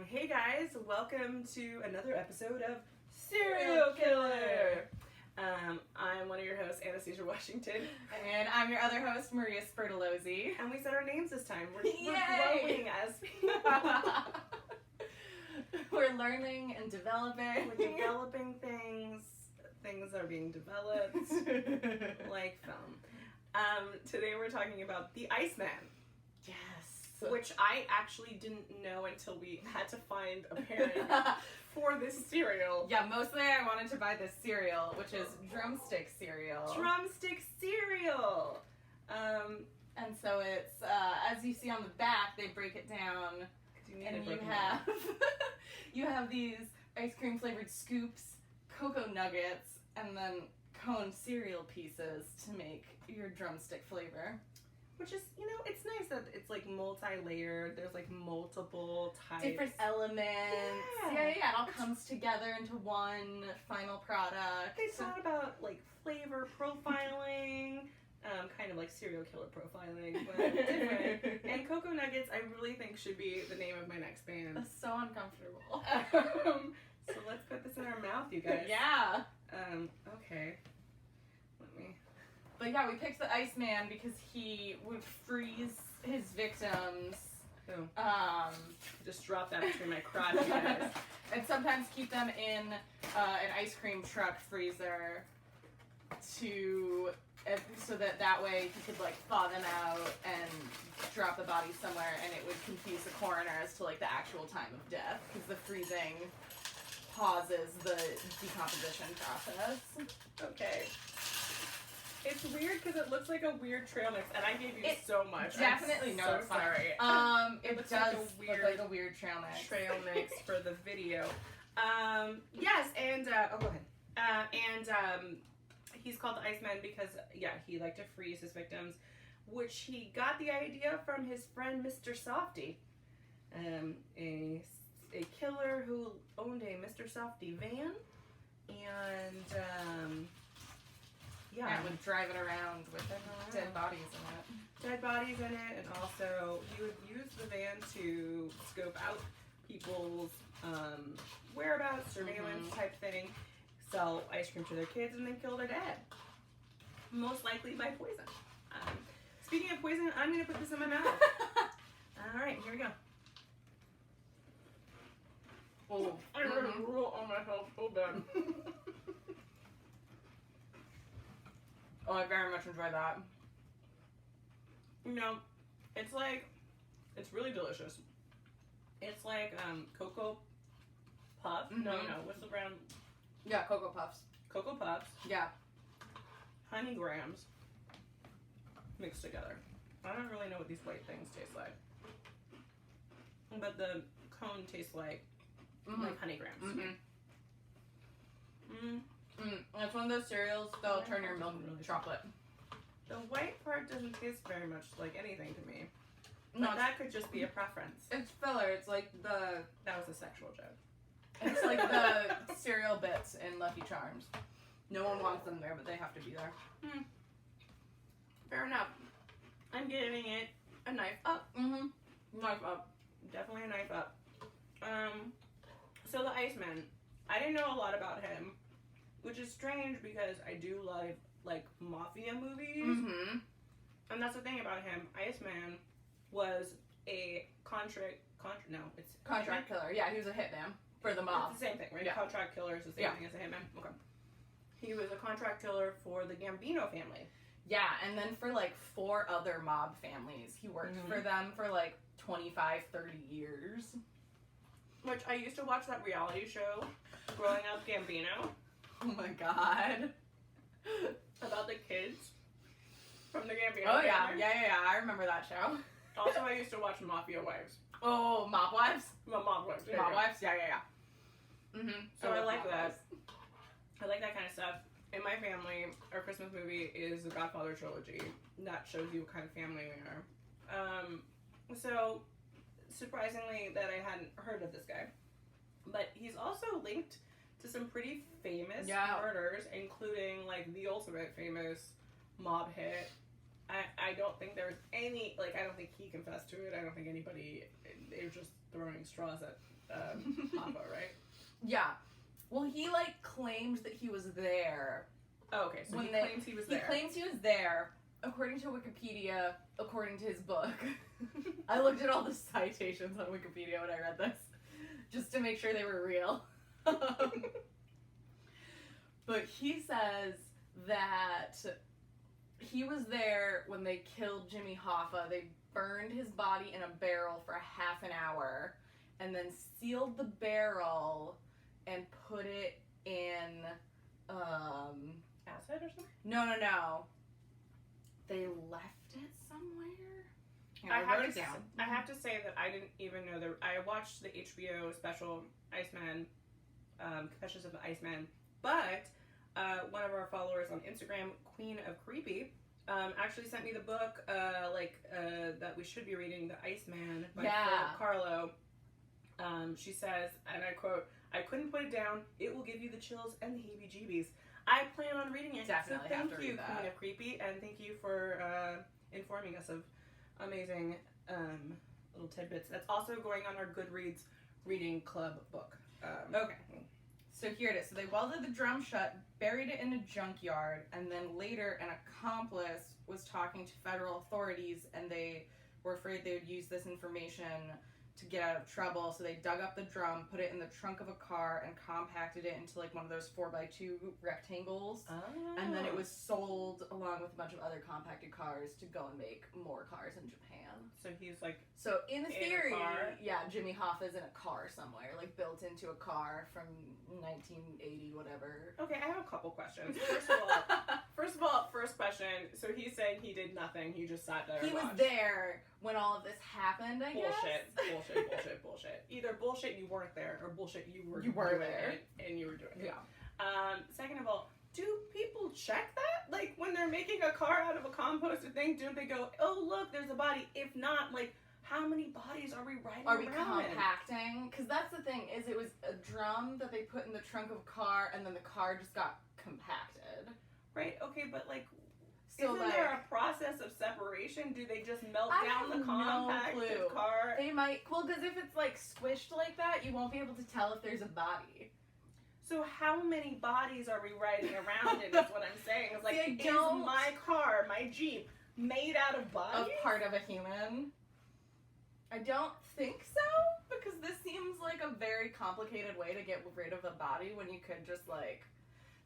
Hey guys, welcome to another episode of Serial Killer. I'm one of your hosts, Anastasia Washington. And I'm your other host, Maria Spertolozzi. And we said our names this time. We're growing as people. We're learning and developing. We're developing things. Things are being developed. Like film. Today we're talking about the Iceman. Yes. Which I actually didn't know until we had to find a parent for this cereal. Yeah, mostly I wanted to buy this cereal, which is Drumstick Cereal. Drumstick Cereal! And so it's, as you see on the back, they break it down. And you have these ice cream flavored scoops, cocoa nuggets, and then cone cereal pieces to make your drumstick flavor. Which is, it's nice that it's like multi-layered. There's like multiple types. Different elements. Yeah. It all comes together into one final product. They thought about like flavor profiling, kind of like serial killer profiling, but different. And Cocoa Nuggets, I really think should be the name of my next band. That's so uncomfortable. So let's put this in our mouth, you guys. Yeah. Okay. Let me... But yeah, we picked the Iceman because he would freeze his victims. Who? Just drop that between my crotch, you guys. And sometimes keep them in an ice cream truck freezer so that way he could like thaw them out and drop the body somewhere, and it would confuse the coroner as to like the actual time of death because the freezing pauses the decomposition process. Okay. It's weird because it looks like a weird trail mix, and I gave you so much. Definitely I'm no, so it's sorry. It does look like a weird trail mix. Trail mix for the video. Yes, and go ahead. He's called the Iceman because he liked to freeze his victims, which he got the idea from his friend Mr. Softy, a killer who owned a Mr. Softy van, and Yeah, would drive it around with dead bodies in it. Dead bodies in it, and also he would use the van to scope out people's whereabouts, surveillance type thing, sell ice cream to their kids, and then kill their dad. Most likely by poison. Speaking of poison, I'm going to put this in my mouth. Alright, here we go. Oh, I heard a roll on myself so bad. Oh, I very much enjoy that. It's really delicious. It's like Cocoa Puff. Mm-hmm. No, what's the brand? Yeah, Cocoa Puffs. Cocoa Puffs. Yeah. Honey grams mixed together. I don't really know what these white things taste like. But the cone tastes like honey grams. It's one of those cereals that'll turn your milk into chocolate. The white part doesn't taste very much like anything to me. No, that could just be a preference. It's filler. It's like That was a sexual joke. It's like the cereal bits in Lucky Charms. No one wants them there, but they have to be there. Fair enough. I'm giving it a knife up. Knife up. Definitely a knife up. So the Iceman, I didn't know a lot about him, which is strange because I do love like mafia movies. And that's the thing about him. Iceman was a contract killer. Yeah, he was a hitman for the mob. It's the same thing, right? Yeah. Contract killer is the same thing as a hitman. Okay. He was a contract killer for the Gambino family. Yeah, and then for like 4 other mob families. He worked for them for like 25, 30 years. Which I used to watch that reality show, Growing Up Gambino. Oh my god. About the kids from the Gambino Oh family. yeah, I remember that show. Also, I used to watch Mafia Wives. Oh, Mob Wives? Well, Mob Wives. Mob Wives? Yeah. So I like that. I like that kind of stuff. In my family, our Christmas movie is the Godfather trilogy. That shows you what kind of family we are. So, surprisingly that I hadn't heard of this guy. But he's also linked to some pretty famous murders, including like the ultimate famous mob hit, I don't think there's any, like, I don't think he confessed to it. I don't think anybody, they were just throwing straws at Papa, right? Yeah. Well, he, like, claimed that he was there. Oh, okay, so he claims he was there. He claims he was there, according to Wikipedia, according to his book. I looked at all the citations on Wikipedia when I read this, just to make sure they were real. But he says that he was there when they killed Jimmy Hoffa. They burned his body in a barrel for half an hour, and then sealed the barrel and put it in, acid or something? No. They left it somewhere? Here, I wrote it down. I have to say that I didn't even know I watched the HBO special Iceman, Confessions of the Iceman, but one of our followers on Instagram, Queen of Creepy, actually sent me the book that we should be reading, The Iceman by Philip Carlo. She says, and I quote, "I couldn't put it down. It will give you the chills and the heebie-jeebies." I plan on reading it. Definitely so have to thank you, read that. Queen of Creepy, and thank you for informing us of amazing little tidbits. That's also going on our Goodreads reading club book. Okay. So here it is. So they welded the drum shut, buried it in a junkyard, and then later an accomplice was talking to federal authorities, and they were afraid they would use this information to get out of trouble. So they dug up the drum, put it in the trunk of a car, and compacted it into like one of those 4x2 rectangles. Oh. And then it was sold along with a bunch of other compacted cars to go and make more cars in Japan. So he's like, So in theory, a car? yeah, Jimmy Hoffa's in a car somewhere, like built into a car from 1980, whatever. okay, I have a couple questions. First question. So he's saying he did nothing. He just sat there. He was there when all of this happened, I guess. Bullshit. Either bullshit you weren't there, or bullshit you were there it and you were doing it. Yeah. Second of all, do people check that? Like, when they're making a car out of a composted thing, don't they go, "Oh, look, there's a body"? If not, like, how many bodies are we riding around? Are we compacting? Because that's the thing, is it was a drum that they put in the trunk of a car, and then the car just got compacted. Right, okay, but, like, So, isn't there a process of separation? Do they just melt down the compacted car? They might, because if it's, like, squished like that, you won't be able to tell if there's a body. So how many bodies are we riding around in is what I'm saying. It's like, See, is my car, my Jeep, made out of bodies? Of part of a human? I don't think so, because this seems like a very complicated way to get rid of a body when you could just, like,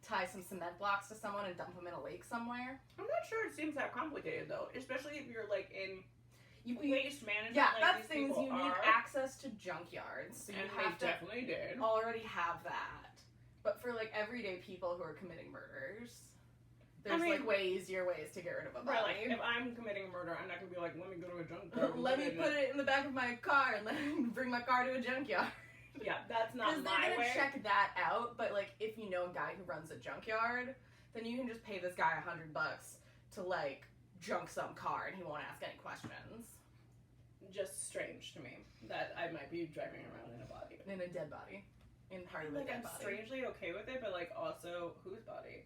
tie some cement blocks to someone and dump them in a lake somewhere. I'm not sure it seems that complicated, though. Especially if you're, like, in waste management. Yeah, like that's these things people you need are. access to junkyards, so you And have they to definitely did. already have that. But for, like, everyday people who are committing murders, there's, like, way easier ways to get rid of a body. Right, like, if I'm committing a murder, I'm not going to be like, let me go to a junkyard. Let me put it in the back of my car and then bring my car to a junkyard. Yeah, that's not my way. Because they're going to check that out, but, like, if you know a guy who runs a junkyard, then you can just pay this guy $100 to, like, junk some car and he won't ask any questions. Just strange to me that I might be driving around in a body. In a dead body. In part of a dead I'm body. strangely okay with it, but, like, also, whose body?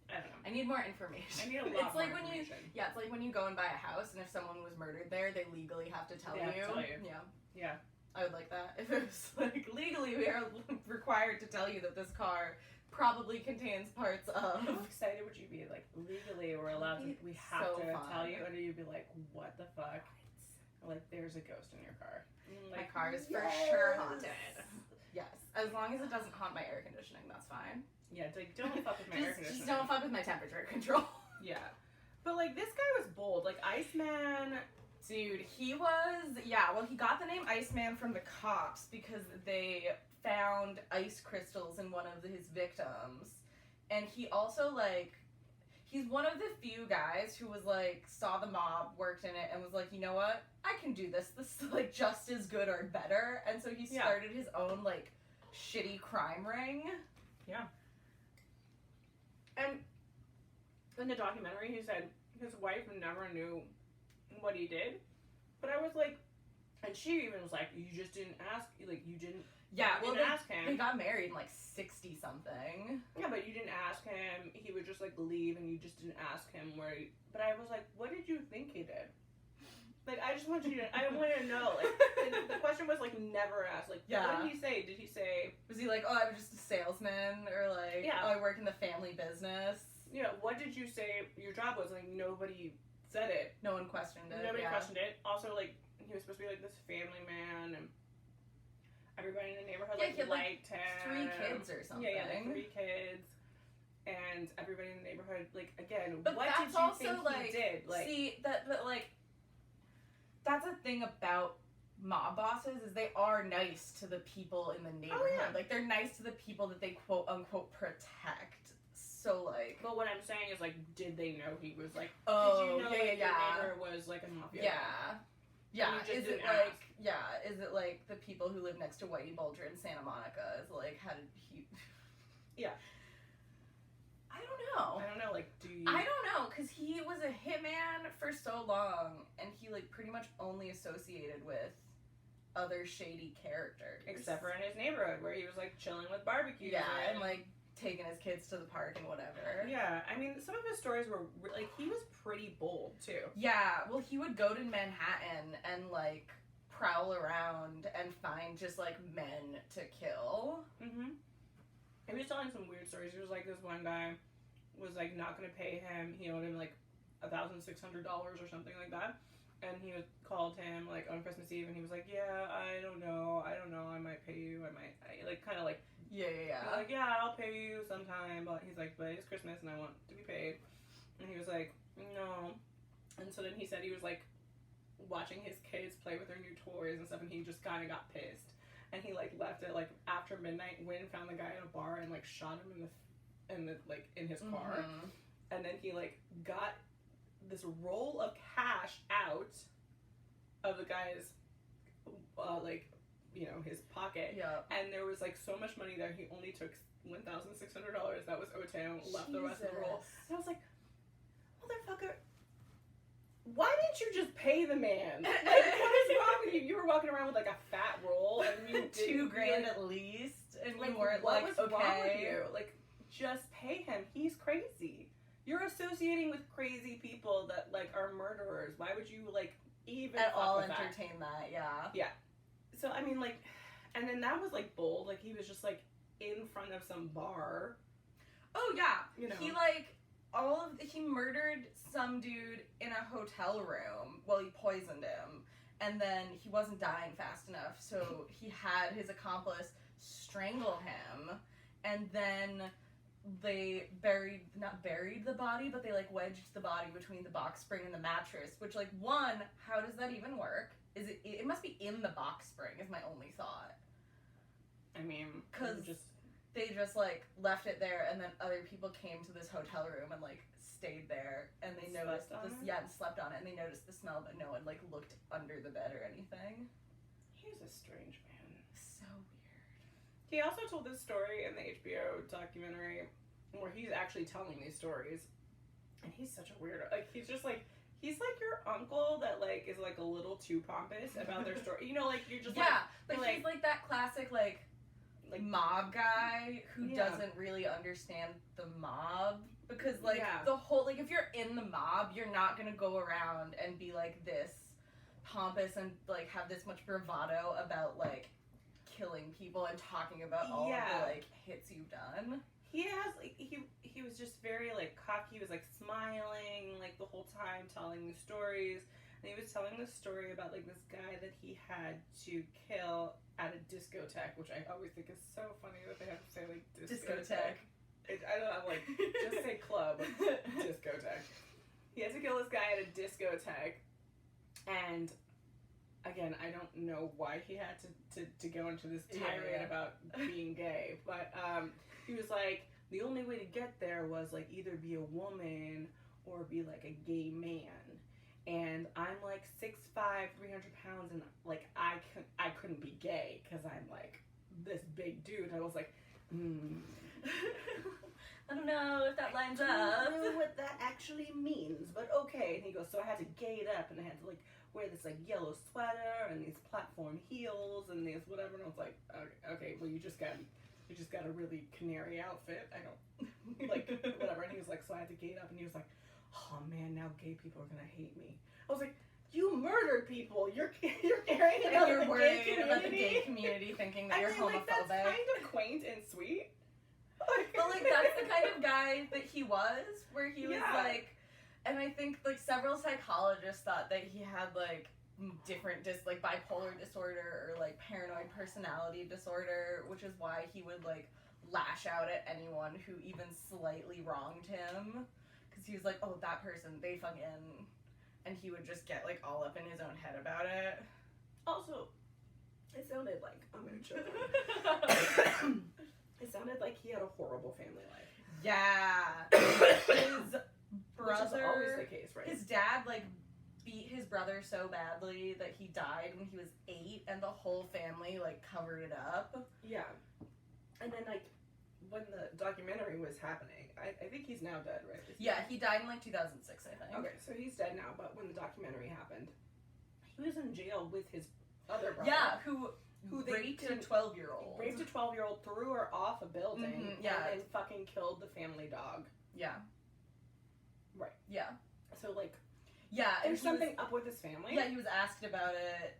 I don't know. I need more information. I need a lot it's like more when information. it's like when you go and buy a house, and if someone was murdered there, they legally have to tell They have you. to tell you. Yeah. Yeah. I would like that. If it was like, legally we are required to tell you that this car probably contains parts of... How excited would you be? Like, legally we're allowed to, we have so to fun. tell you, or do you be like, what the fuck? Like, there's a ghost in your car. My Like, car is for sure haunted. Yes. As long as it doesn't haunt my air conditioning, that's fine. Yeah, like, don't fuck with my air conditioning. Just don't fuck with my temperature control. Yeah. But, like, this guy was bold. Like, Iceman... Dude, he was... Yeah, well, he got the name Iceman from the cops because they found ice crystals in one of his victims. And he also, like... He's one of the few guys who was, like, saw the mob, worked in it, and was like, you know what? I can do this. This is, like, just as good or better. And so he started his own, like, shitty crime ring. Yeah. And in the documentary, he said his wife never knew what he did. But I was like... And she even was like, you just didn't ask, like, you didn't Yeah, You well, didn't ask him. they got married in like 60 something. Yeah, but you didn't ask him. He would just like leave, and you just didn't ask him where. But I was like, what did you think he did? Like, I just want you to. I want to know. Like, the question was like never asked. Like, what did he say? Did he say? Was he like, oh, I'm just a salesman, or like, oh, I work in the family business? Yeah. What did you say your job was? Like, nobody said it. No one questioned it. Nobody questioned it. Also, like, he was supposed to be like this family man, and everybody in the neighborhood liked him. 3 kids or something. Yeah, like 3 kids. And everybody in the neighborhood, like, again, but what did you also, think like, he did? Like, see, but like, that's a thing about mob bosses, is they are nice to the people in the neighborhood. Oh, yeah. Like, they're nice to the people that they quote-unquote protect. So, like... But what I'm saying is, like, did they know he was, like... Oh, did you know, yeah, like, yeah, your neighbor was, like, a mafia Yeah. guy? Yeah, is it like... Yeah, is it, like, the people who live next to Whitey Bulger in Santa Monica? Is, like, how did he... Yeah. I don't know. I don't know, like, do you... I don't know, because he was a hitman for so long, and he, like, pretty much only associated with other shady characters. Except for in his neighborhood, where he was, like, chilling with barbecues. Yeah, and, like, taking his kids to the park and whatever. Yeah, I mean, some of his stories were, like, he was pretty bold, too. Yeah, well, he would go to Manhattan and, like, prowl around and find just, like, men to kill. Mm-hmm. He was telling some weird stories. He was like, this one guy was, like, not gonna pay him. He owed him, like, $1,600 or something like that. And he called him, like, on Christmas Eve, and he was like, yeah, I don't know, I might pay you, like, kind of like, yeah. He's like, yeah, I'll pay you sometime, but he's like, but it's Christmas, and I want to be paid. And he was like, no. And so then he said he was, like, watching his kids play with their new toys and stuff, and he just kind of got pissed. And he, like, left it, like, after midnight, went and found the guy in a bar and, like, shot him in his car. Mm-hmm. And then he, like, got this roll of cash out of the guy's, like, you know, his pocket. Yeah. And there was, like, so much money there, he only took $1,600 that was owed to him, left the rest of the roll. And I was like, motherfucker, why didn't you just pay the man? Like, what is wrong with you? You were walking around with, like, a fat roll, and you did $2,000 at least, and like, you weren't what like, was okay. wrong with you? Like, just pay him. He's crazy. You're associating with crazy people that, like, are murderers. Why would you, like, even at all with entertain that? Yeah. Yeah. So, I mean, like, and then that was, like, bold. Like, he was just, like, in front of some bar. Oh, yeah. You know. He, like, he murdered some dude in a hotel room. Well, he poisoned him. And then he wasn't dying fast enough, so he had his accomplice strangle him. And then they not buried the body, but they, like, wedged the body between the box spring and the mattress. Which, like, one, how does that even work? It must be in the box spring, is my only thought. I mean, because they just, like, left it there, and then other people came to this hotel room and, like, stayed there, and they noticed and slept on it, and they noticed the smell, but no one, like, looked under the bed or anything. He's a strange man. So weird. He also told this story in the HBO documentary where he's actually telling these stories, and he's such a weirdo. Like, he's just, like, he's like your uncle that, like, is, like, a little too pompous about their story. You know, like, you're just, yeah, like... but he's, like, that classic, like mob guy who doesn't really understand the mob. Because, like, the whole... Like, if you're in the mob, you're not gonna go around and be, like, this pompous and, like, have this much bravado about, like, killing people and talking about all of the, like, hits you've done. He has, like, he was just very, like, cocky. He was, like, smiling, like, the whole time, telling the stories. And he was telling this story about, like, this guy that he had to kill at a discotheque, which I always think is so funny that they have to say, like, discotheque. I don't know, I'm like, just say club, discotheque. He had to kill this guy at a discotheque, and again, I don't know why he had to go into this tirade about being gay, but he was like, the only way to get there was, like, either be a woman or be, like, a gay man. And I'm, like, 6'5", 300 pounds, and, like, I couldn't be gay because I'm, like, this big dude. I was like, I don't know if that lines up. I don't know what that actually means, but okay. And he goes, so I had to gate up, and I had to like wear this like yellow sweater and these platform heels and these whatever. And I was like, okay, well you just got a really canary outfit. I don't like whatever. And he was like, so I had to gate up, and he was like, oh man, now gay people are gonna hate me. I was like, you murdered people. You're carrying it out you're of the worried gay community. about the gay community thinking that you're homophobic. Like, that's kind of quaint and sweet. But like that's the kind of guy that he was, where he was like, and I think like several psychologists thought that he had like different like bipolar disorder or like paranoid personality disorder, which is why he would like lash out at anyone who even slightly wronged him, because he was like, oh, that person, they fucking, and he would just get like all up in his own head about it. Also, it sounded like, I'm gonna choke. It sounded like he had a horrible family life. Yeah. His brother, which is always the case, right? His dad like beat his brother so badly that he died when he was 8, and the whole family like covered it up. Yeah. And then like when the documentary was happening, I think he's now dead, right? Yeah, he died in like 2006, I think. Okay, so he's dead now, but when the documentary happened, he was in jail with his other brother. Yeah, who they raped a 12-year-old. Raped a 12-year-old, threw her off a building, Mm-hmm, yeah. and then fucking killed the family dog. Yeah. Right. Yeah. So like, yeah, there's something up with his family. Yeah, he was asked about it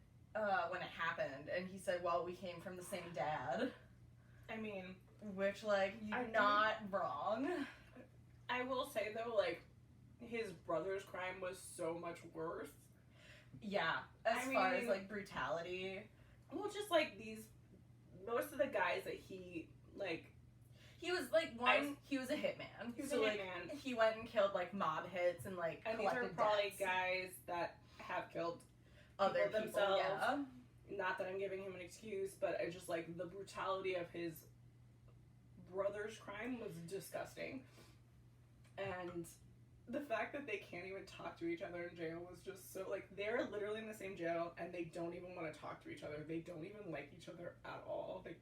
when it happened, and he said, well, we came from the same dad. I mean, which, like, you're not wrong. I will say, though, like, his brother's crime was so much worse. Yeah, as far as, like, brutality. Well, just, like, most of the guys that he, like... He was, like, he was a hitman. He was so, a like, hitman. He went and killed, like, mob hits and, like, and collected these are probably debts. Guys that have killed other people themselves. Yeah. Not that I'm giving him an excuse, but I just, like, the brutality of his brother's crime was disgusting. And the fact that they can't even talk to each other in jail was just so, like, they're literally in the same jail and they don't even want to talk to each other. They don't even like each other at all. Like,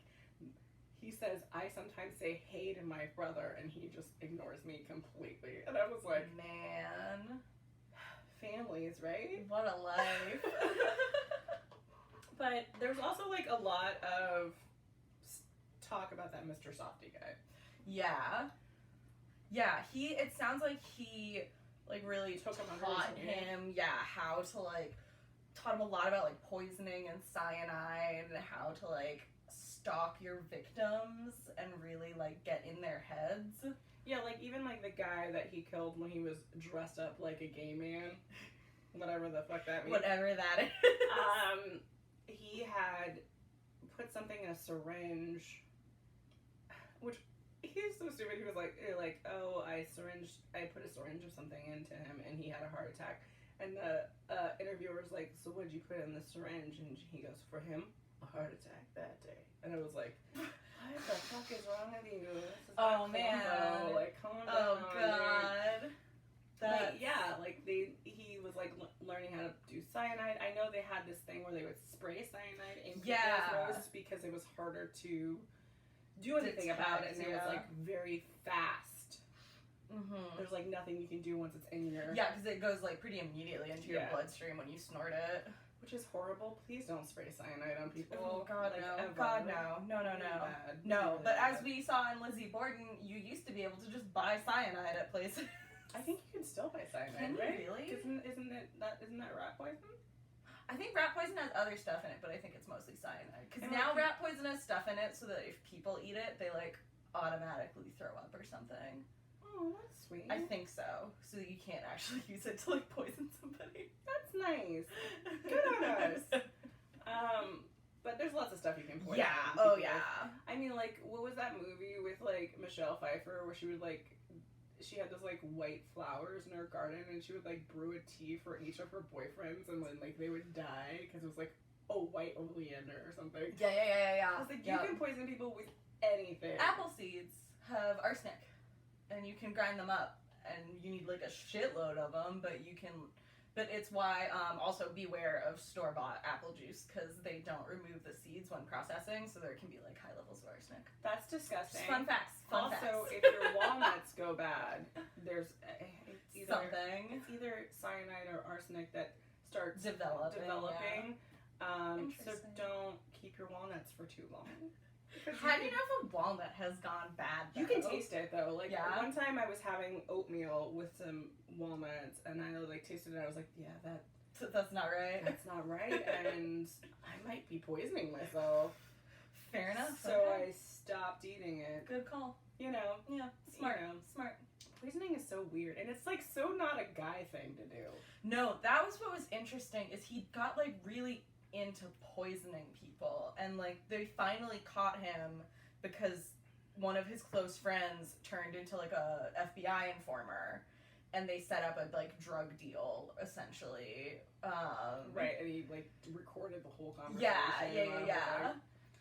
he says, I sometimes say hey to my brother, and he just ignores me completely. And I was like, man, families, right? What a life. But there's also, like, a lot of talk about that Mr. Softy guy. Yeah. Yeah, it sounds like he, like, really taught him, how to, like, taught him a lot about, like, poisoning and cyanide and how to, like, stalk your victims and really, like, get in their heads. Yeah, like, even, like, the guy that he killed when he was dressed up like a gay man. Whatever the fuck that means. Whatever that is. He had put something in a syringe, which... He's so stupid. He was like, oh, I put a syringe of something into him, and he had a heart attack. And the interviewer's like, so what did you put in the syringe? And he goes, for him, a heart attack that day. And I was like, what the fuck is wrong with you? This is oh, man. Like, calm down. Oh, God. Like, yeah, like, he was, like, learning how to do cyanide. I know they had this thing where they would spray cyanide in people's noses because it was harder to do anything about it, and it was like very fast. Mm-hmm. There's like nothing you can do once it's in your... Yeah, because it goes like pretty immediately into your bloodstream when you snort it. Which is horrible. Please don't spray cyanide on people. Oh, God, like, no. Ever. God, no. No. No, but as we saw in Lizzie Borden, you used to be able to just buy cyanide at places. I think you can still buy cyanide, can right? You really? Isn't that rat poison? I think rat poison has other stuff in it, but I think it's mostly cyanide. Because now rat poison has stuff in it so that if people eat it, they, like, automatically throw up or something. Oh, that's sweet. I think so. So that you can't actually use it to, like, poison somebody. That's nice. Good on us. But there's lots of stuff you can poison. Yeah. Oh, yeah. I mean, like, what was that movie with, like, Michelle Pfeiffer where she would, like... She had those, like, white flowers in her garden, and she would, like, brew a tea for each of her boyfriends, and then, like, they would die, because it was, like, white oleander or something. Yeah. I was like, you can poison people with anything. Apple seeds have arsenic, and you can grind them up, and you need, like, a shitload of them, but it's why, also beware of store-bought apple juice, because they don't remove the seeds when processing, so there can be, like, high levels of arsenic. That's disgusting. Just fun facts. Also, if your walnuts go bad, there's either something. It's either cyanide or arsenic that starts developing. So don't keep your walnuts for too long. How do you know if a walnut has gone bad, though? You can taste it, though. Like, yeah? one time I was having oatmeal with some walnuts, and I, like, tasted it, and I was like, yeah, that's not right. That's not right, and I might be poisoning myself. Fair enough. So I stopped eating it. Good call. You know. Yeah. Smart. You know. Smart. Poisoning is so weird, and it's, like, so not a guy thing to do. No, that was what was interesting, is he got, like, really into poisoning people, and like they finally caught him because one of his close friends turned into like a FBI informer, and they set up a like drug deal essentially. Right, and he like recorded the whole conversation. Yeah.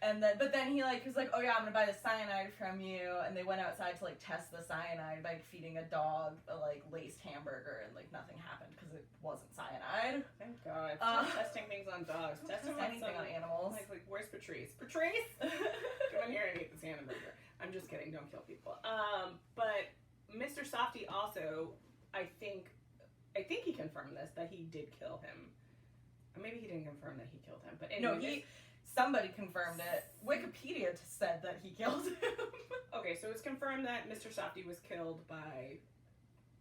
And then, but then he like was like, oh yeah, I'm gonna buy the cyanide from you, and they went outside to like test the cyanide by feeding a dog a like laced hamburger, and like nothing happened because it wasn't cyanide. Thank God. Stop testing things on dogs. Testing anything on animals. Like where's Patrice? Patrice, come in here and eat this hamburger. I'm just kidding. Don't kill people. But Mr. Softy also, I think he confirmed this that he did kill him. Or maybe he didn't confirm that he killed him. But anyway, somebody confirmed it. Wikipedia said that he killed him. Okay, so it's confirmed that Mr. Softy was killed by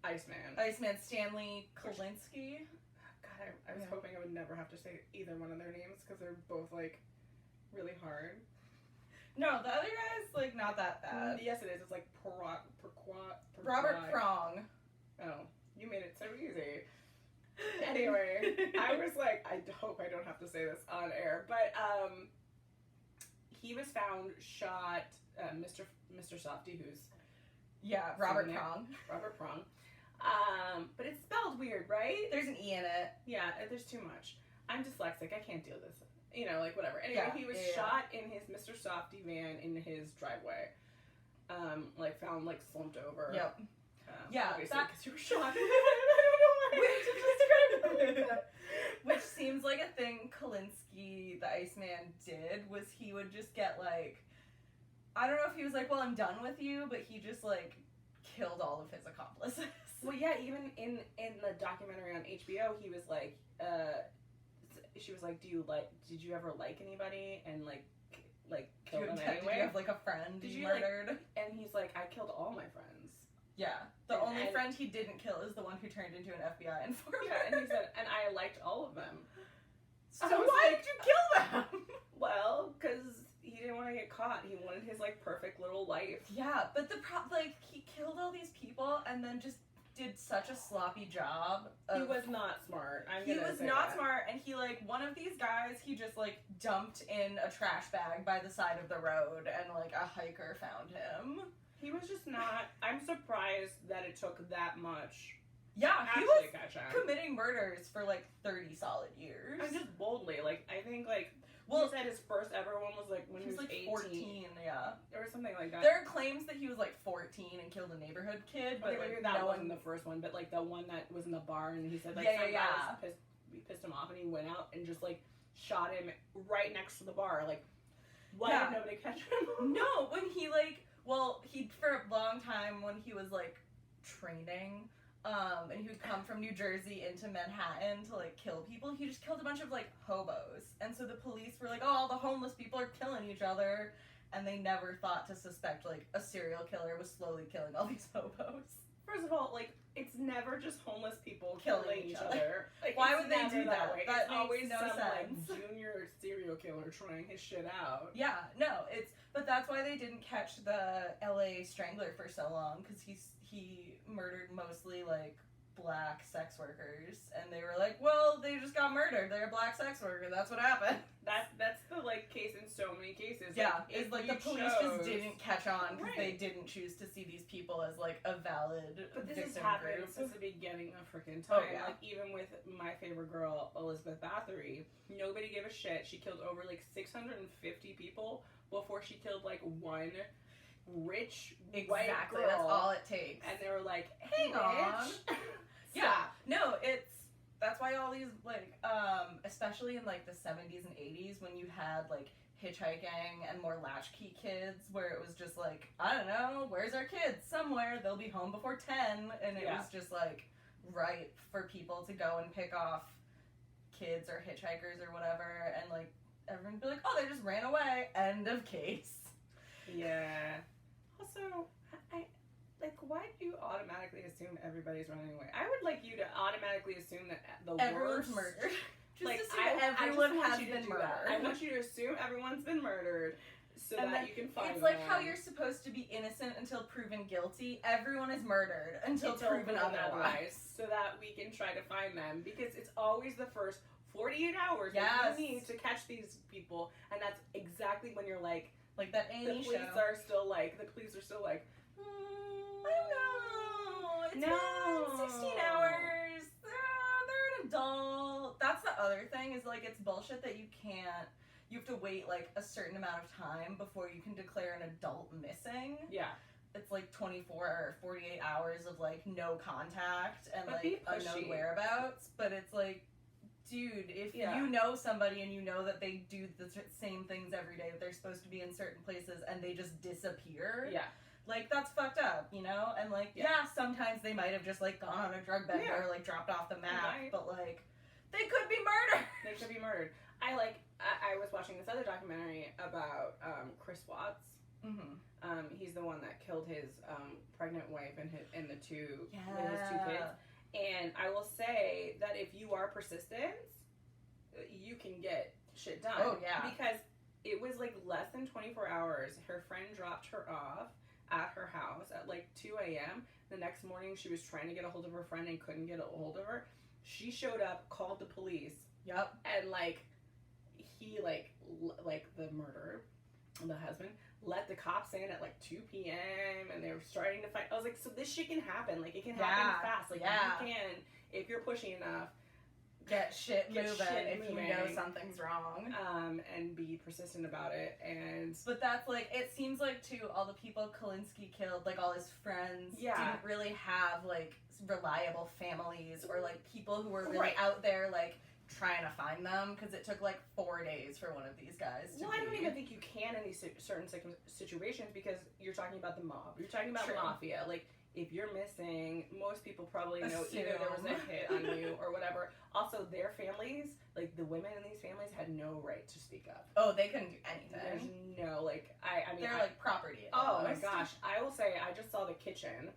Iceman. Iceman Stanley Kuklinski. God, I was hoping I would never have to say either one of their names because they're both, like, really hard. No, the other guy's, like, not that bad. Yes, it is. It's like Robert Prong. Oh, you made it so easy. Anyway, I was like, I hope I don't have to say this on air, but he was found shot. Mr. Softy, who's Robert Prong. Robert Prong. But it's spelled weird, right? There's an E in it. Yeah, there's too much. I'm dyslexic. I can't deal with this. You know, like whatever. Anyway, he was shot in his Mr. Softy van in his driveway. Like found like slumped over. Yep. Obviously, because you were shot. Which seems like a thing Kuklinski, the Iceman, did, was he would just get, like, I don't know if he was like, well, I'm done with you, but he just, like, killed all of his accomplices. Well, yeah, even in the documentary on HBO, he was like, she was like, did you ever like anybody? And, like kill them anyway? Did you have, like, a friend you murdered? Like, and he's like, I killed all my friends. Yeah. The only friend he didn't kill is the one who turned into an FBI informer. Yeah, and he said, and I liked all of them. So why did you kill them? Well, because he didn't want to get caught. He wanted his, like, perfect little life. Yeah, but he killed all these people and then just did such a sloppy job. He was not smart. He was not smart, and he, like, one of these guys, he just, like, dumped in a trash bag by the side of the road, and, like, a hiker found him. He was just not. I'm surprised that it took that much. Yeah, he was committing murders for like 30 solid years. And just boldly, like I think, like he said his first ever one was like when he was like 18. 14, yeah, or something like that. There are claims that he was like 14 and killed a neighborhood kid, but like, like, that wasn't the first one. But like the one that was in the bar, and he said like pissed him off, and he went out and just like shot him right next to the bar. Like, why did nobody catch him? No, when he like. Well, for a long time when he was, like, training, and he would come from New Jersey into Manhattan to, like, kill people, he just killed a bunch of, like, hobos. And so the police were like, oh, all the homeless people are killing each other, and they never thought to suspect, like, a serial killer was slowly killing all these hobos. First of all, like, it's never just homeless people killing each other. Like, why would they do that? That makes always no some, sense. Like, junior serial killer trying his shit out. Yeah, no, but that's why they didn't catch the LA Strangler for so long, because he murdered mostly, like, black sex workers, and they were like, well, they just got murdered, they're a black sex worker, that's what happened. That's the, like, case in so many cases. Yeah, it's like the police just didn't catch on, because they didn't choose to see these people as, like, a valid But this has victim happened group. since the beginning of freaking time. Oh, yeah. Like, even with my favorite girl, Elizabeth Bathory, nobody gave a shit. She killed over, like, 650 people before she killed, like, one rich white girl. That's all it takes. And they were like, hey, bitch. Yeah, no, that's why all these, like, especially in, like, the 70s and 80s, when you had, like, hitchhiking and more latchkey kids, where it was just like, I don't know, where's our kids? Somewhere, they'll be home before 10, and it was just, like, right for people to go and pick off kids or hitchhikers or whatever, and like everyone would be like, oh, they just ran away, end of case. Yeah. Also, why do you automatically assume everybody's running away? I would like you to automatically assume that everyone's worst... murdered. Just like, assume everyone has been murdered. I want you to assume everyone's been murdered so that you can find It's like them. how you're supposed to be innocent until proven guilty. Everyone is murdered until proven otherwise. So that we can try to find them. Because it's always the first 48 hours yes. that you need to catch these people. And that's exactly when you're like that A&E the police are still like, I don't know. It's been 16 hours. They're an adult. That's the other thing is like it's bullshit that you have to wait like a certain amount of time before you can declare an adult missing. Yeah. It's like 24 or 48 hours of like no contact and but like unknown whereabouts. But it's like, dude, if you know somebody and you know that they do the same things every day, that they're supposed to be in certain places and they just disappear. Yeah. Like, that's fucked up, you know? And, like, sometimes they might have just, like, gone on a drug bender or, like, dropped off the map. But, like, they could be murdered. They could be murdered. I was watching this other documentary about Chris Watts. Mm-hmm. He's the one that killed his pregnant wife and his two kids. And I will say that if you are persistent, you can get shit done. Oh, yeah. Because it was, like, less than 24 hours. Her friend dropped her off at her house at like 2 a.m. The next morning she was trying to get a hold of her friend and couldn't get a hold of her. She showed up, called the police. Yep. And like he like the murderer, the husband, let the cops in at like 2 p.m. and they were starting to fight. I was like, so this shit can happen. Like it can happen fast. Like you can, if you're pushing enough, get shit moving if you know something's wrong. And be persistent about it. But that's like, it seems like too, all the people Kuklinski killed, like all his friends, didn't really have like reliable families or like people who were really out there like trying to find them, because it took like 4 days for one of these guys to I don't even think you can in these certain situations, because you're talking about the mob. You're talking about mafia. Like, if you're missing, most people probably know either there was a hit on you or whatever. Also, their families, like the women in these families, had no right to speak up. Oh, they couldn't do anything. There's no, like, I mean... They're like property. Oh my gosh. I will say, I just saw The Kitchen,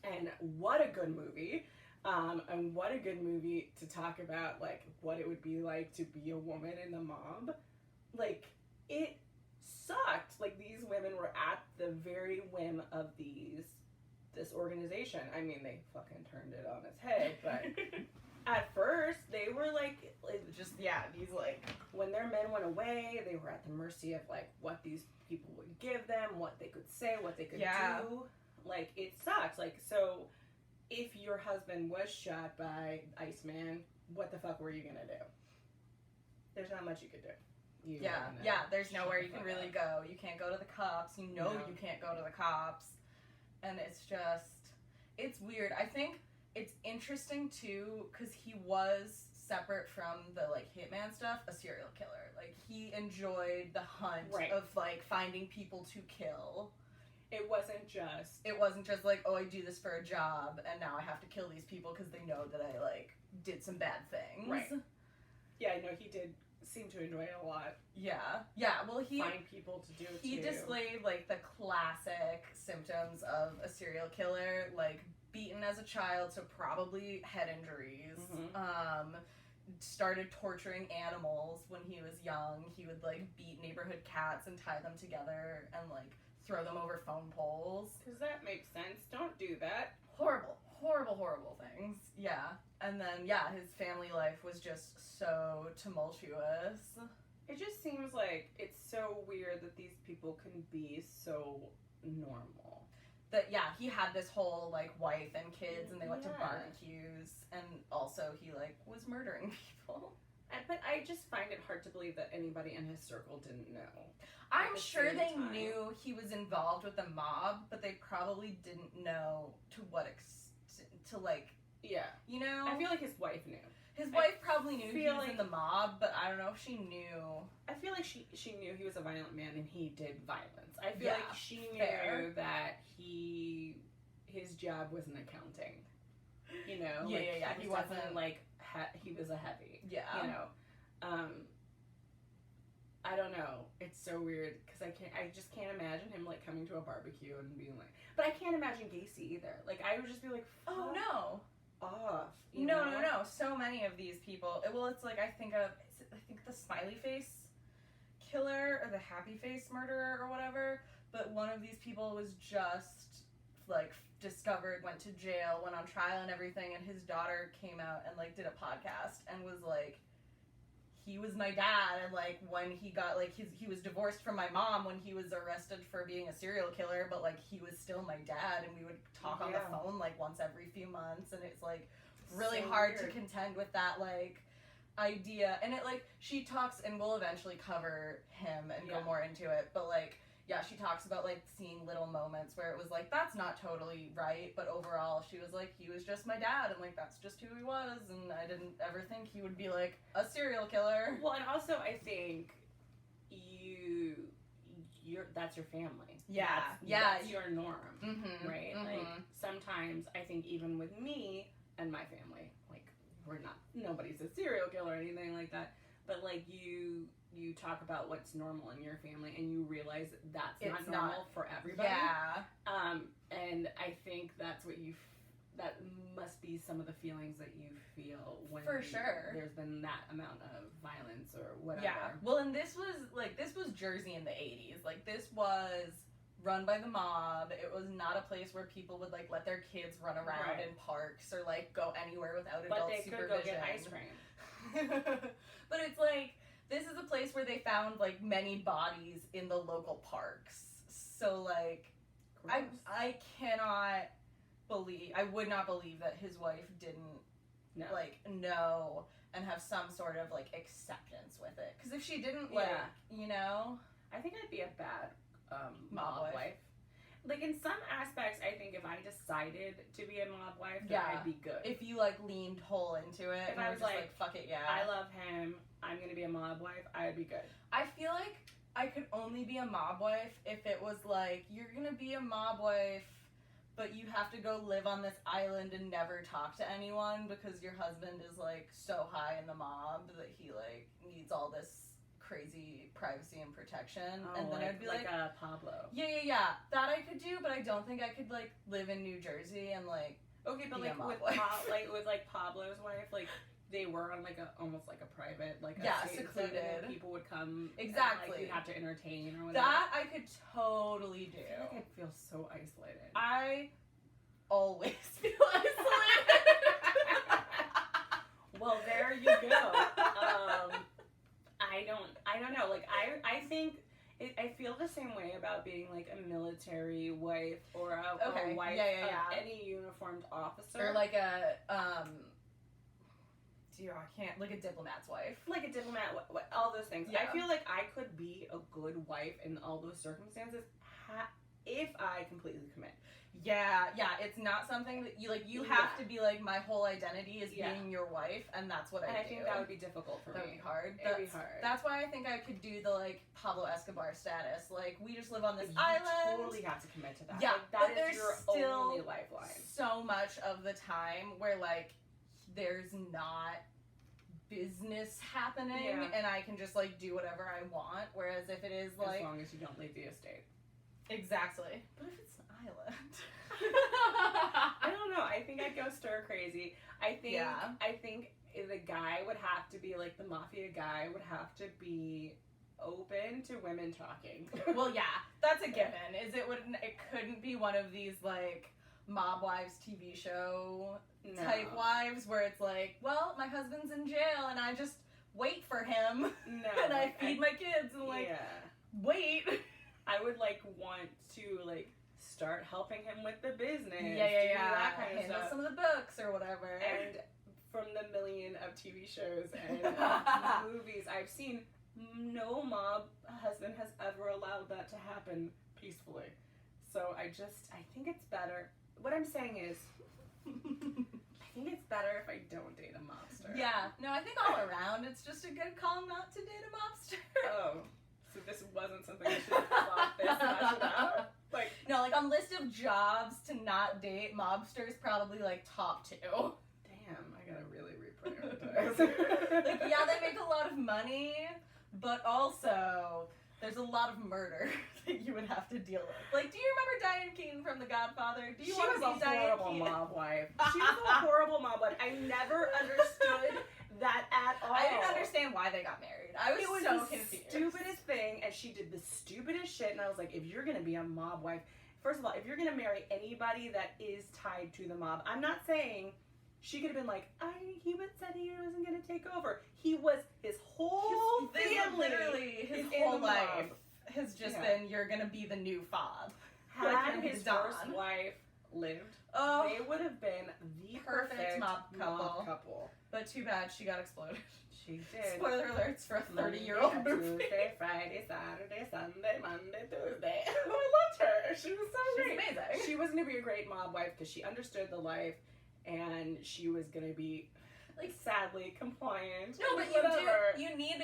and what a good movie. And what a good movie to talk about, like, what it would be like to be a woman in the mob. Like, it sucked. Like, these women were at the very whim of this organization. I mean, they fucking turned it on its head, but at first, they were, like, just, these, like, when their men went away, they were at the mercy of, like, what these people would give them, what they could say, what they could do. Like, it sucks. Like, so... if your husband was shot by Iceman, what the fuck were you gonna do? There's not much you could do. There's nowhere you can really go. You can't go to the cops. You can't go to the cops. And it's weird. I think it's interesting too, because he was separate from the like hitman stuff, a serial killer. Like, he enjoyed the hunt of like finding people to kill. It wasn't just like, oh, I do this for a job, and now I have to kill these people because they know that I, like, did some bad things. Right. Yeah, no, he did seem to enjoy it a lot. Yeah, well, find people to do it He displayed, like, the classic symptoms of a serial killer, like, beaten as a child, so probably head injuries. Mm-hmm. Started torturing animals when he was young. He would, like, beat neighborhood cats and tie them together and, like, throw them over phone poles. Because that makes sense. Don't do that. Horrible, horrible, horrible things. Yeah. And then, his family life was just so tumultuous. It just seems like it's so weird that these people can be so normal. That, he had this whole, like, wife and kids, and they went to barbecues, and also he, like, was murdering people. But I just find it hard to believe that anybody in his circle didn't know. I'm sure they knew he was involved with the mob, but they probably didn't know to what extent, to like... Yeah. You know? I feel like his wife knew. His wife probably knew he was in the mob, but I don't know if she knew. I feel like she knew he was a violent man and he did violence. I feel like she knew that his job was in accounting. You know? Yeah, like, yeah. He wasn't like he was a heavy. Yeah. You know. I don't know. It's so weird because I just can't imagine him like coming to a barbecue and being like. But I can't imagine Gacy either. Like I would just be like, oh no, off. No. So many of these people. Well, it's like I think the smiley face killer or the happy face murderer or whatever. But one of these people was just like discovered, went to jail, went on trial and everything, and his daughter came out and like did a podcast and was like. He was my dad, and like when he got like he was divorced from my mom when he was arrested for being a serial killer, but like he was still my dad, and we would talk on the phone like once every few months, and it's like really so hard to contend with that like idea. And it like she talks, and we'll eventually cover him and go more into it, but like she talks about like seeing little moments where it was like that's not totally right, but overall she was like he was just my dad, and like that's just who he was, and I didn't ever think he would be like a serial killer. Well, and also I think that's your family. That's your norm, right? Like sometimes I think even with me and my family, like nobody's a serial killer or anything like that, but like you talk about what's normal in your family and you realize that's not normal for everybody. And I think that's what that must be some of the feelings that you feel when there's been that amount of violence or whatever. Yeah. Well, and this was Jersey in the 80s. Like this was run by the mob. It was not a place where people would like let their kids run around in parks or like go anywhere without adult supervision. But they could go get ice cream. But it's like this is a place where they found like many bodies in the local parks. So like I would not believe that his wife didn't know and have some sort of like acceptance with it. Because if she didn't I think I'd be a bad mob wife. Like in some aspects, I think if I decided to be a mob wife, then I'd be good. If you like leaned whole into it, if I was just like fuck it, I love him, I'm gonna be a mob wife, I'd be good. I feel like I could only be a mob wife if it was like you're gonna be a mob wife, but you have to go live on this island and never talk to anyone because your husband is like so high in the mob that he like needs all this crazy privacy and protection. And then I'd be like Pablo. Yeah. That I could do, but I don't think I could like live in New Jersey and like okay, but like with Pablo's wife, like they were on like almost like a private secluded. And people would come exactly. And, like, you'd have to entertain or whatever. That I could totally do. I feel like I'd feel so isolated. I always feel isolated. Well, there you go. I don't know. Like I think I feel the same way about being like a military wife or a wife of any uniformed officer, or like a I can't, like a diplomat's wife. Like a diplomat, all those things. Yeah. I feel like I could be a good wife in all those circumstances if I completely commit. Yeah, it's not something that you have to be like, my whole identity is being your wife, and that's what I do. And I think that would be difficult for me. That would be hard. It'd be hard. That's why I think I could do the like Pablo Escobar status. Like we just live on this island. You totally have to commit to that. Yeah, like, but there's your still only lifeline. So much of the time where like there's not business happening, and I can just like do whatever I want. Whereas if it is like, as long as you don't leave the estate. Exactly. But if it's an island, I don't know. I think I'd go stir crazy. I think the guy would have to be like the mafia guy would have to be open to women talking. Well, yeah, that's a given. It couldn't be one of these like Mob Wives TV show type wives where it's like, well, my husband's in jail and I just wait for him. No, and I feed my kids and like wait. I would like want to like start helping him with the business. That kind of stuff. Some of the books or whatever. And from the million of TV shows and movies I've seen, no mob husband has ever allowed that to happen peacefully. So I think it's better. What I'm saying is, I think it's better if I don't date a mobster. Yeah. No, I think all around it's just a good call not to date a mobster. Oh. So this wasn't something I should have thought this much about? Like, no, like on list of jobs to not date, mobsters probably like top 2. I gotta really reprioritize. Like, yeah, they make a lot of money, but also there's a lot of murder that you would have to deal with. Like, do you remember Diane Keaton from The Godfather? Do you She want was to see a Diane horrible Keaton? mob wife. She was a horrible mob wife. I never understood that at all. I didn't understand why they got married. I was, It was so the confused. stupidest thing, and she did the stupidest shit. And I was like, if you're gonna be a mob wife, first of all, if you're gonna marry anybody that is tied to the mob, I'm not saying she could have been like, he said he wasn't gonna take over. He was his whole family. Literally, his is in whole the life mob. has just Yeah. been, you're gonna be the new fob. Had Like, his Don. first wife lived, Oh, they would have been the Perfect mob couple. couple. but too bad she got exploded. She did. Spoiler alerts for a Monday, 30-year-old movie. Tuesday, Friday, Saturday, Sunday, Monday, Tuesday. I loved her. She was so She's great. amazing. She was going to be a great mob wife because she understood the life, and she was going to be, like, sadly compliant. No, but whatever. you need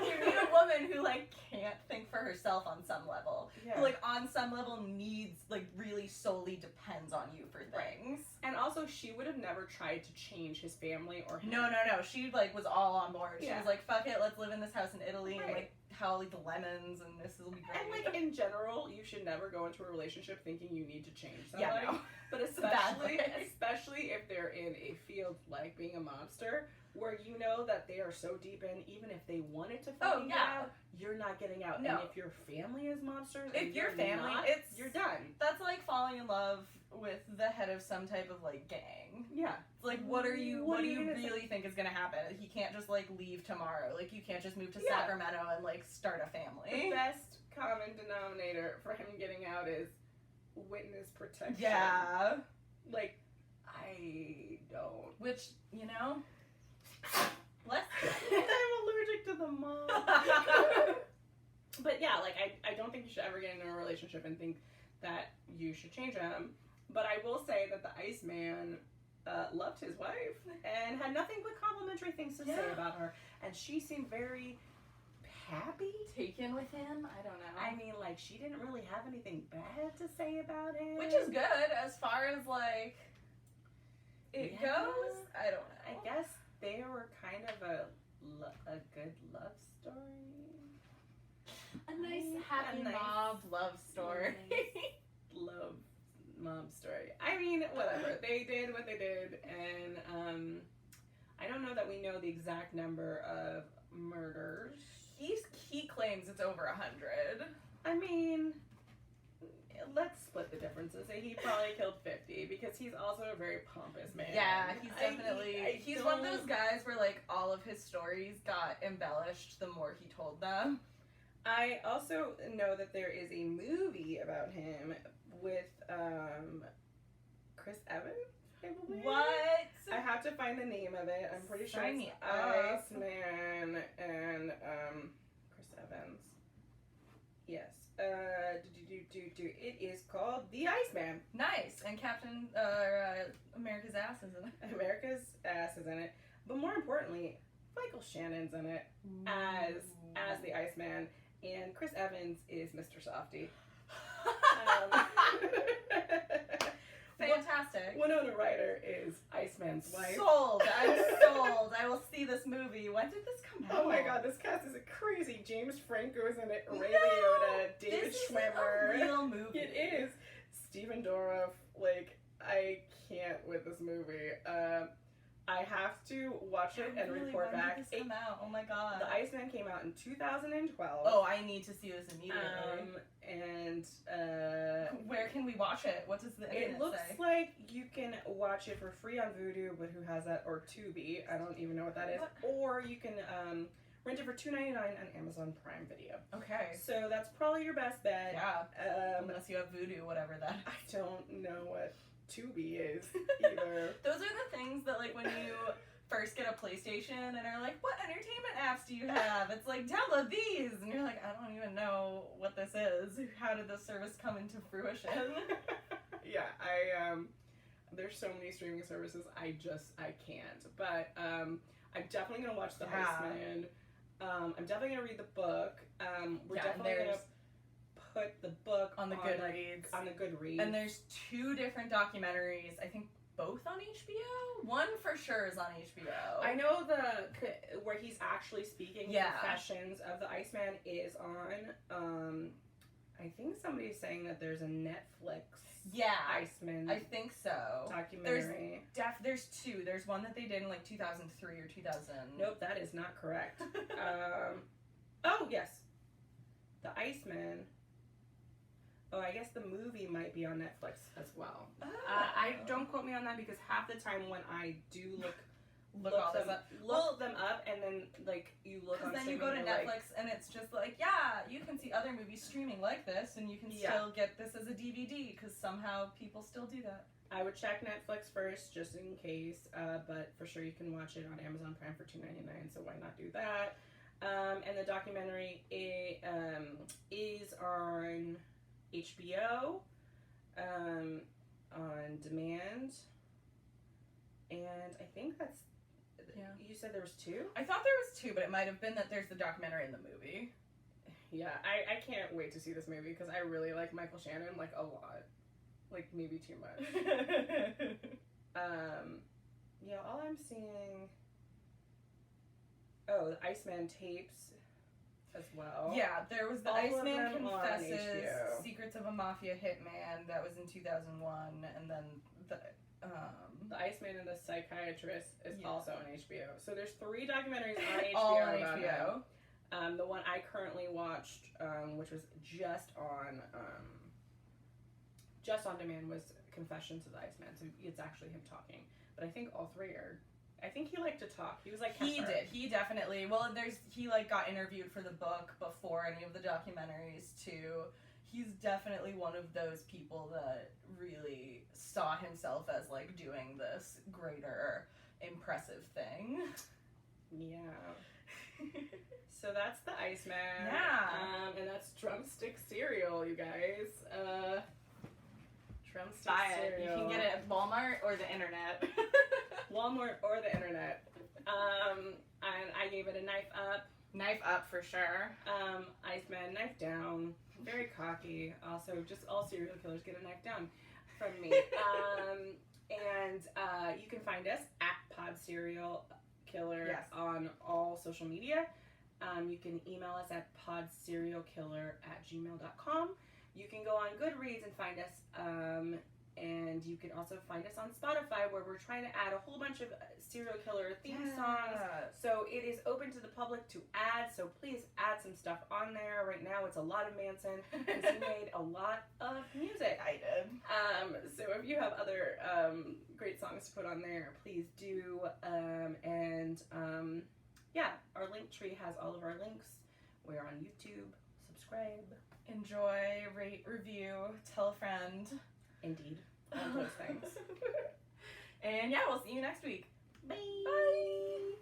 a woman who, like, can't think for herself on some level. Yeah. Who, like, on some level needs, like, really solely depends on you for things. And also, she would have never tried to change his family or him. No. She, like, was all on board. She Yeah. was like, fuck it, let's live in this house in Italy and, Right. like, how the lemons and this will be great. And, like, in general, you should never go into a relationship thinking you need to change somebody. yeah, no. But a bad way. especially if they're in a field like being a mobster, where you know that they are so deep in, even if they wanted to fucking get out, you're not getting out. No. And if your family is mobsters, If and your you're family, not, you're done. That's like falling in love with the head of some type of, like, gang. Yeah. It's like, what do you gonna really think is gonna happen? He can't just, like, leave tomorrow. Like, you can't just move to Yeah. Sacramento and, like, start a The family. best common denominator for him getting out is witness protection. Yeah. Like, I don't. Which, you know, let's. I'm allergic to the mob. But yeah, like, I don't think you should ever get into a relationship and think that you should change him. But I will say that the Iceman loved his wife and had nothing but complimentary things to say Yeah. about her. And she seemed very happy. Taken with him? I don't know. I mean, like, she didn't really have anything bad to say about him. Which is good as far as, like, it Yeah. goes. I don't know. I guess they were kind of a good love story. A nice, A happy nice- mob love story. Love mom story. I mean, whatever. They did what they did, and I don't know that we know the exact number of murders. He claims it's over 100. I mean, let's split the differences. He probably killed 50 because he's also a very pompous man. Yeah, he's definitely. He's one of those don't- guys where, like, all of his stories got embellished the more he told them. I also know that there is a movie about him with Chris Evans, I believe. What? I have to find the name of it. I'm pretty sure Sign it's me up. Iceman and Chris Evans. Yes. It is called The Iceman. Nice. And Captain America's ass is in it. America's ass is in it, but more importantly, Michael Shannon's in it as the Iceman, and Chris Evans is Mr. Softy. Fantastic. Winona Ryder is Iceman's wife. Sold. I'm sold. I will see this movie. When did this come out? Oh my god, this cast is crazy. James Franco is in it. Ray No, Liotta, David this Schwimmer. is a real movie. It is. Stephen Dorff. Like, I can't with this movie. I have to watch it and Really, report when back. did this come out? Oh my god. The Iceman came out in 2012. Oh, I need to see this immediately. And Where can we watch it? What does the internet it looks say? like you can watch it for free on Vudu, but who has that? Or Tubi. I don't even know what that is. What? Or you can rent it for $2.99 on Amazon Prime Video. Okay. So that's probably your best bet. Yeah. Unless you have Voodoo, whatever that is. I don't know what Tubi is either. Those are the things that, like, when you first get a PlayStation and are like, what entertainment apps do you have? It's like, download these. And you're like, I don't even know what this is. How did this service come into fruition? Yeah, there's so many streaming services, I can't. But I'm definitely going to watch The Iceman. I'm definitely going to read the book. We're definitely going to put the book on the Goodreads. On the Goodreads. And there's 2 different documentaries. I think both on HBO. One for sure is on HBO. I know where he's actually speaking. Yeah. Confessions of the Iceman is on. I think somebody's saying that there's a Netflix. Yeah, Iceman. I think so. Documentary. There's two. There's one that they did in like 2003 or 2000. Nope, that is not correct. Oh yes, the Iceman. Oh, I guess the movie might be on Netflix as well. Oh. I don't quote me on that because half the time when I do look them up, and then like you look on. Because then you go to Netflix and it's just like, yeah, you can see other movies streaming like this, and you can still get this as a DVD because somehow people still do that. I would check Netflix first just in case, but for sure you can watch it on Amazon Prime for $2.99. So why not do that? And the documentary is on HBO on demand, and I think that's. Yeah. You said there was two? I thought there was two, but it might have been that there's the documentary and the movie. Yeah, I can't wait to see this movie because I really like Michael Shannon, like, a lot. Like, maybe too much. Yeah, all I'm seeing... Oh, the Iceman tapes as well. Yeah, there was the all Iceman Confesses, Secrets of a Mafia Hitman, that was in 2001, and then the Iceman and the Psychiatrist is also on HBO. So there's 3 documentaries on HBO. All on HBO. The one I currently watched, which was just on demand, was Confessions of the Iceman. So it's actually him talking. But I think all 3 are. I think he liked to talk. He was like Kemper. He did. He definitely. Well, he like got interviewed for the book before any of the documentaries too. He's definitely one of those people that really saw himself as like doing this greater, impressive thing. Yeah. So that's the Iceman. Yeah. And that's Drumstick Cereal, you guys. Drumstick Cereal. You can get it at Walmart or the internet. Walmart or the internet. And I gave it a knife up. Knife up for sure. Iceman, knife down. Very cocky. Also, just all serial killers get a knife down from me. And you can find us at podcerealkiller on all social media. You can email us at podcerealkiller@gmail.com. You can go on Goodreads and find us. And you can also find us on Spotify, where we're trying to add a whole bunch of serial killer theme songs. So it is open to the public to add. So please add some stuff on there. Right now it's a lot of Manson because he made a lot of music. I did. So if you have other great songs to put on there, please do. Yeah, our Linktree has all of our links. We're on YouTube. Subscribe. Enjoy, rate, review, tell a friend. Indeed. All those things. And yeah, we'll see you next week. Bye. Bye.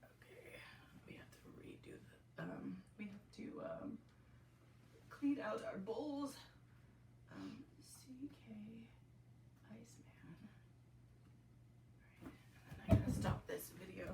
Okay. We have to redo the we have to clean out our bowls. CK Iceman. Alright. And then I'm gonna stop this video.